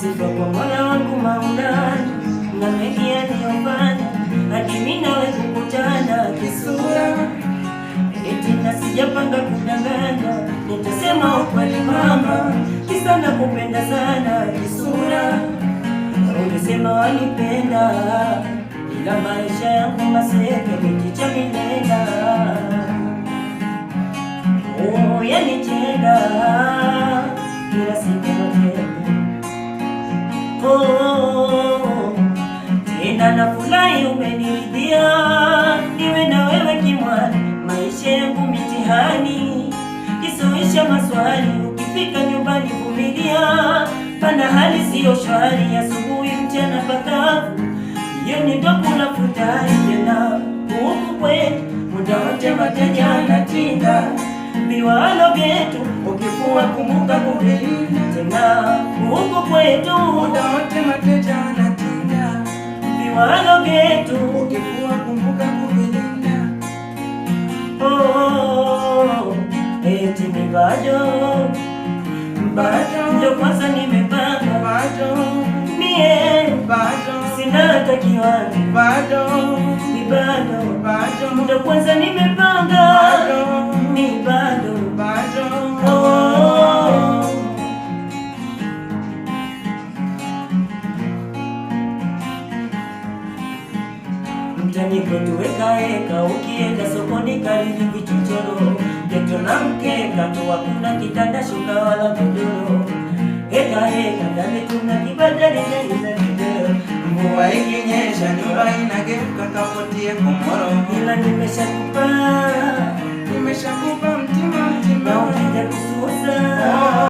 sifa kwa Mola wangu Maulana, na mengi aliyofanya hadi mimi nawe kukutana kisura. Eti na sijapanga kudanganya, nitasema ukweli mama, kisa nakupenda sana kisura. Ulisema wanipenda, ila maisha yangu maseke mikicha minenda. Oh, yanitenda kila siku matendo. Oh, tena nafurahi umeniridhia, niwe na wewe kimwana. Maisha yangu mitihani, isoisha maswali, ukifika nyumbani vumilia, pana hali siyo shwari. Asubuhi mchana pakavu, jioni ndo kula futari. Tena huku kwetu muda wote mateja anatinda, viwalo vyetu ukifua kumbuka kuvilinda. Tena huku kwetu muda wote mateja anatinda, viwalo vyetu ukifua kumbuka kuvilinda. Oh, eti ni bado ndo kwanza nimepanga, Bado mie sina hata kiwanja, ni bado ndo kwanza nimepanga, ni bado. Oh, mtani kwetu weka, ukienda sokoni kariri vichochoro, geto na mkeka tu, hakuna kitanda shuka wala godoro. Heka ndani kuna kibadali za video, mvua ikinyesha nyumba inageuka kapoti ya komoro. ila nimeshakupa mtima na ukija kususa